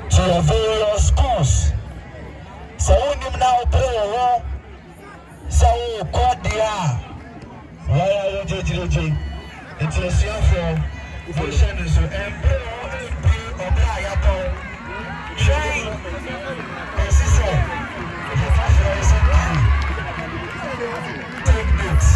To your various schools. So when you now play, so God dia. Why are you judging? It's a self vision is to embrace train and sister. Take notes.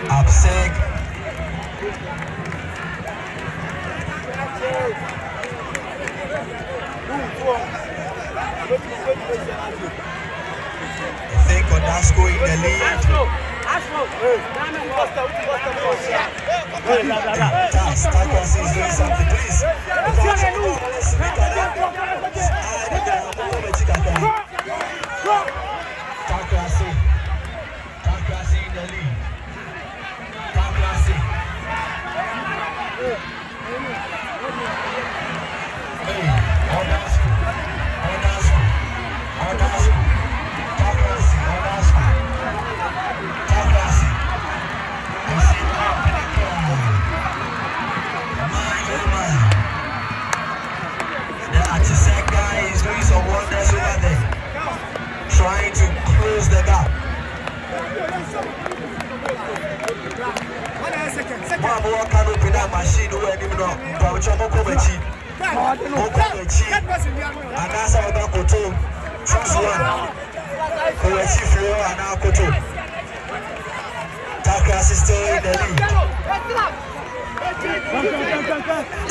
Upseg. I think Odasco in the lead. Takas is doing something, please. Takas in the lead. Trying to close the gap. Mama walk out open that machine where you know, but you don't come cheap. And that's how that koto. Choose one. Who is chief floor and now koto. Takas is still in the lead.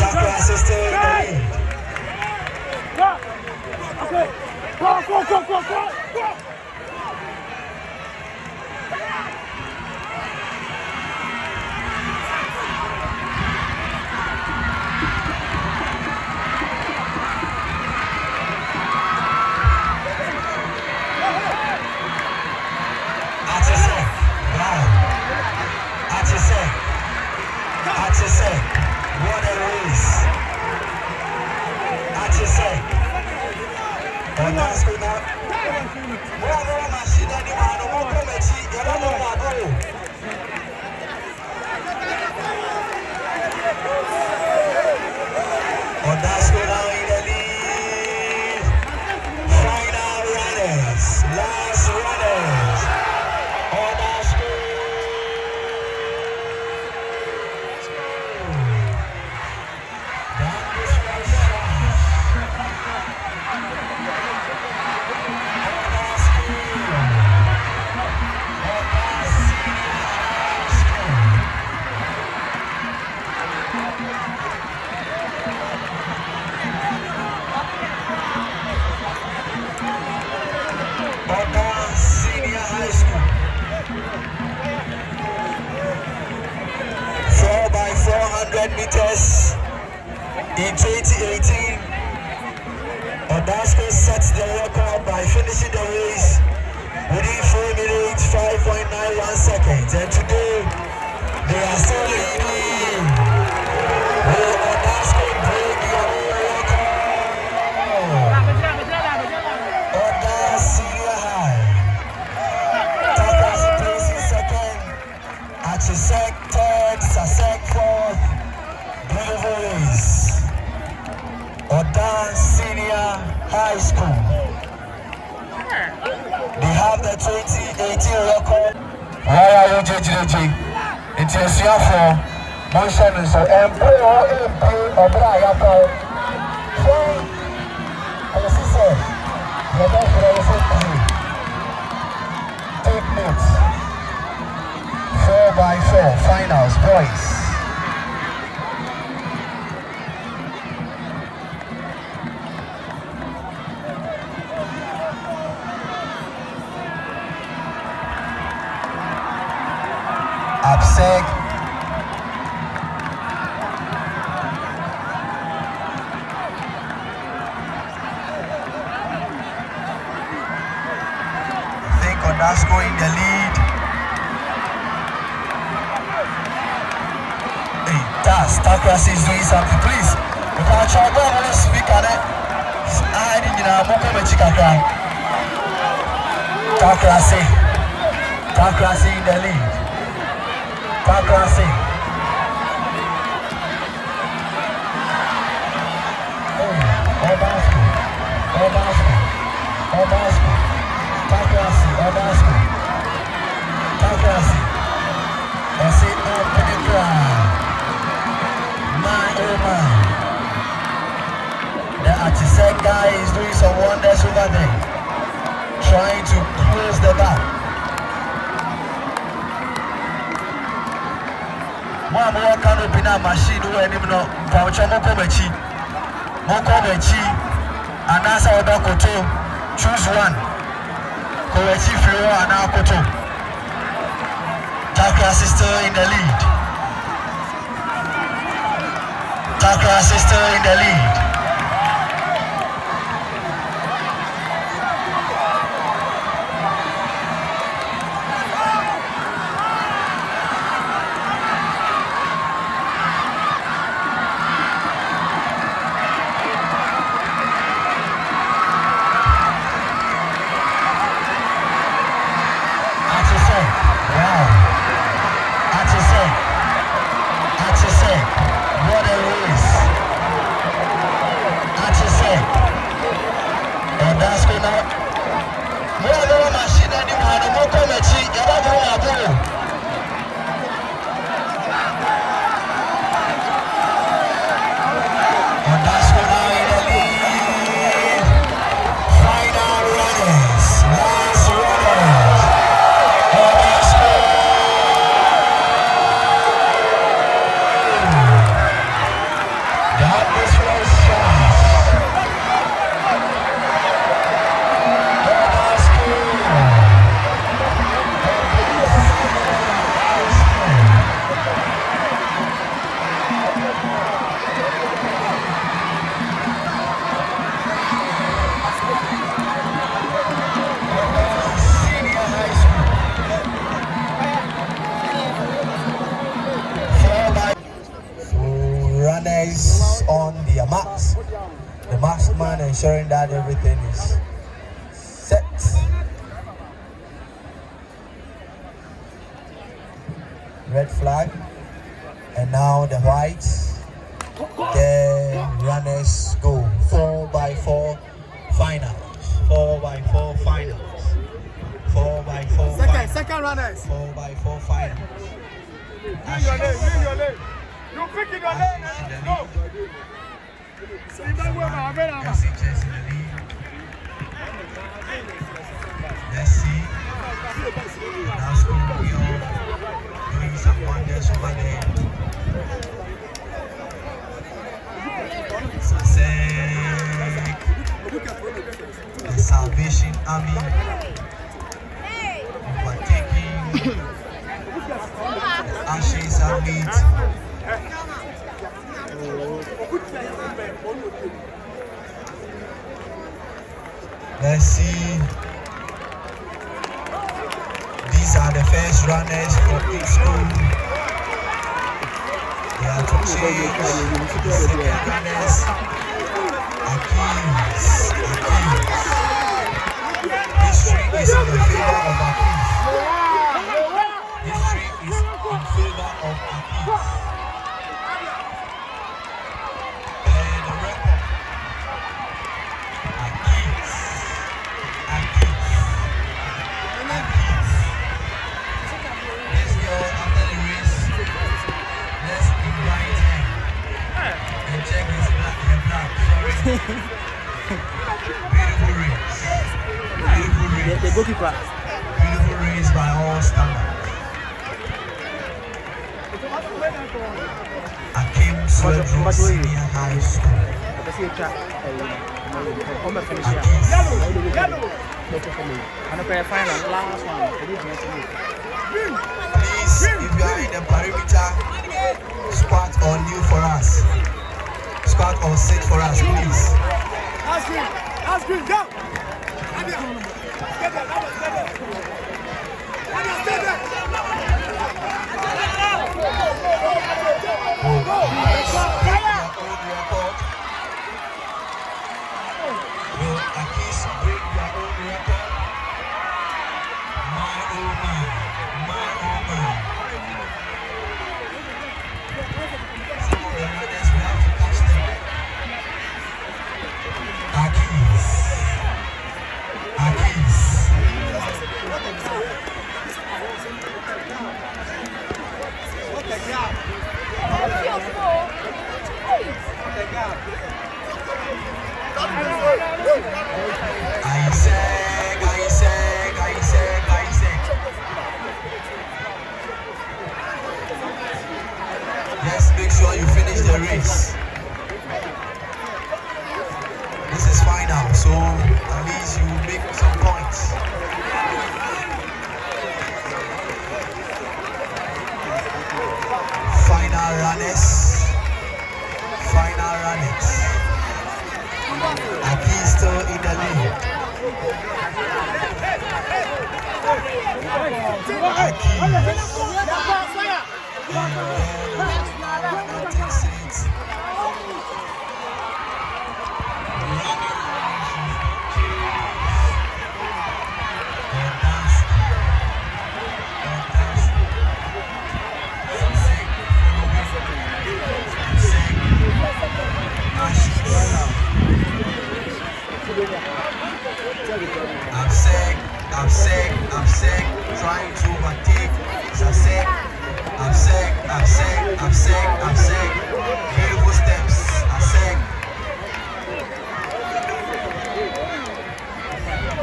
Takas is still in the lead. Go. What a race. That's good now. Odasco now in the lead. Final runners, last runners. Odasco. Senior High School 4x400 meters in 2018. Odasco sets the record by finishing the race within 4 minutes 5.91 seconds, and today They are still leading. Will Odasco break your record? Oda Senior High. Takas places second. Achisek third. Sasek fourth. Beautiful race. Oda Senior High School. They have the 2018 record. Why are you JJJ? It's a for motion so take notes. 4x4 finals, boys. Abseg. I think Odasco in the lead. Hey, Takas is doing something, please. If I try to speak on it, I didn't know Takas in the lead. Takrasi. Odasco. Takrasi. That's it up in the crowd. My oh my. The Achisek guy is doing some wonders over there. Trying to close the gap. Mama can't open a machine where any no Paucha Mokomechi, and that's our Dokoto. Choose one. Kowechi Flo and Akoto. Takas is still in the lead. Takas is still in the lead. What a race. Odasco now. No machine anymore. No more Komechi. Odasco now in the lead. Final runners. Last runners. Odasco. That was first shot. Runners on their marks. The marksman ensuring that everything is set. Red flag. And now the whites. The runners go 4x4 finals. 4x4 finals. 4x4 finals. Second runners. 4x4 finals. Name your name. You pick your name. Go. Let's see. Now Scorpio doing some wonders over there. Sasek. The Salvation Army overtaking the Ashes Summit. Let's see. These are the first runners for each school. are to change the second runners. Akis. History is in the favor of Akis. History is in favor of Akis. And the record. Akis. Let's go after the race. Let's invite him and check his black. Sorry. Beautiful race. The goalkeeper. Beautiful race by all standards. Akim Swedru Senior High School. Please, if you are in the perimeter, squat or kneel for us. Squat or sit for us, please. That's good, go! Will Akis break their own record? My oh my. Some of the runners will have to catch them. Akis. Isaac. Let's make sure you finish the race. This is final, so at least you will make some points. Final runners. Aki is still in the lead. Aki. I'm sick, trying to overtake. I'm sick. Beautiful steps.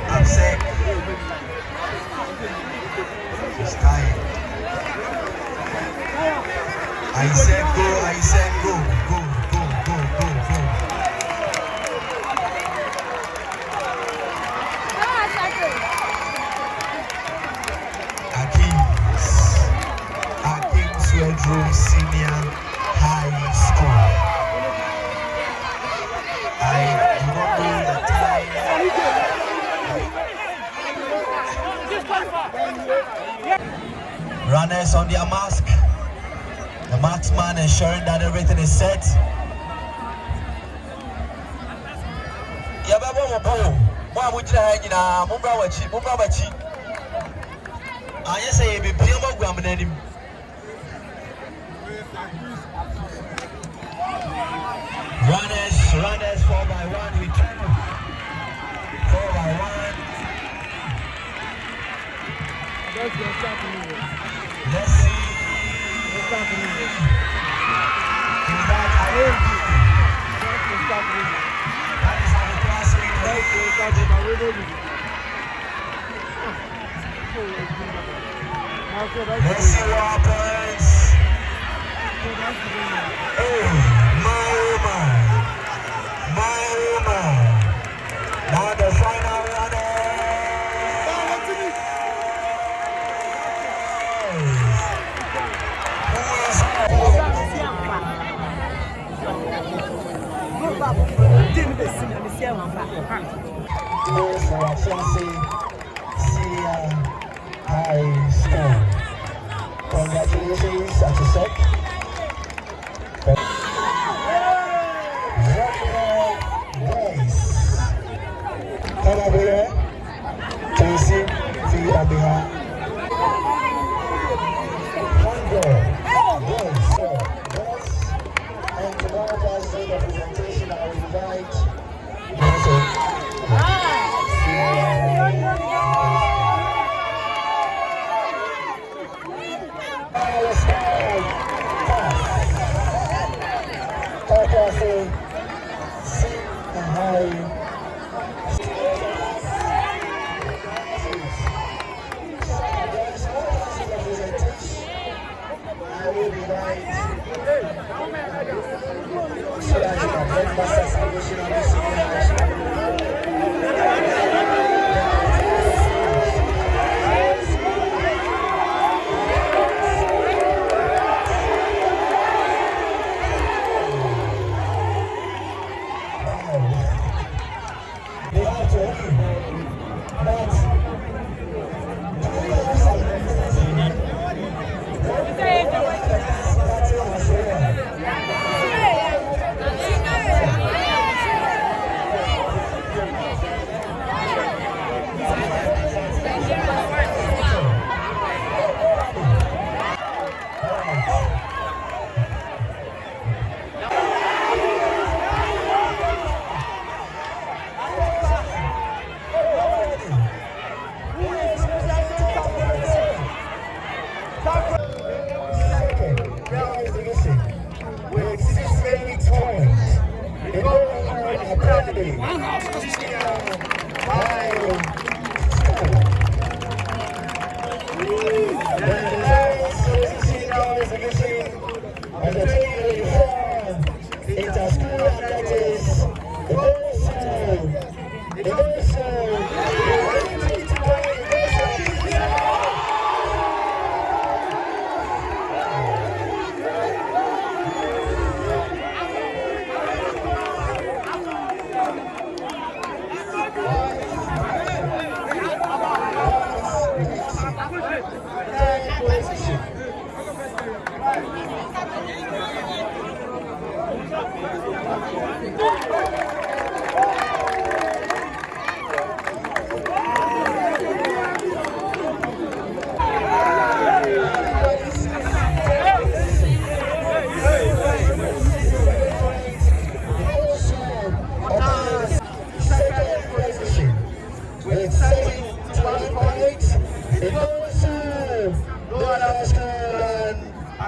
I'm sick. He's tired. I said go. Akim Swedru Senior High School. I do not know the time. Runners on their mask. The marksman ensuring that everything is set. Runners 4 by 1, we turn 4 by 1. Let's see. That is how the classmate let's see what happens. Oh, my woman. Now the final runner. Senior High School. Congratulations, Atisek. Come over here. Chelsea, see on behalf. And tomorrow Thursday, the presentation, I will invite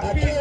Aquí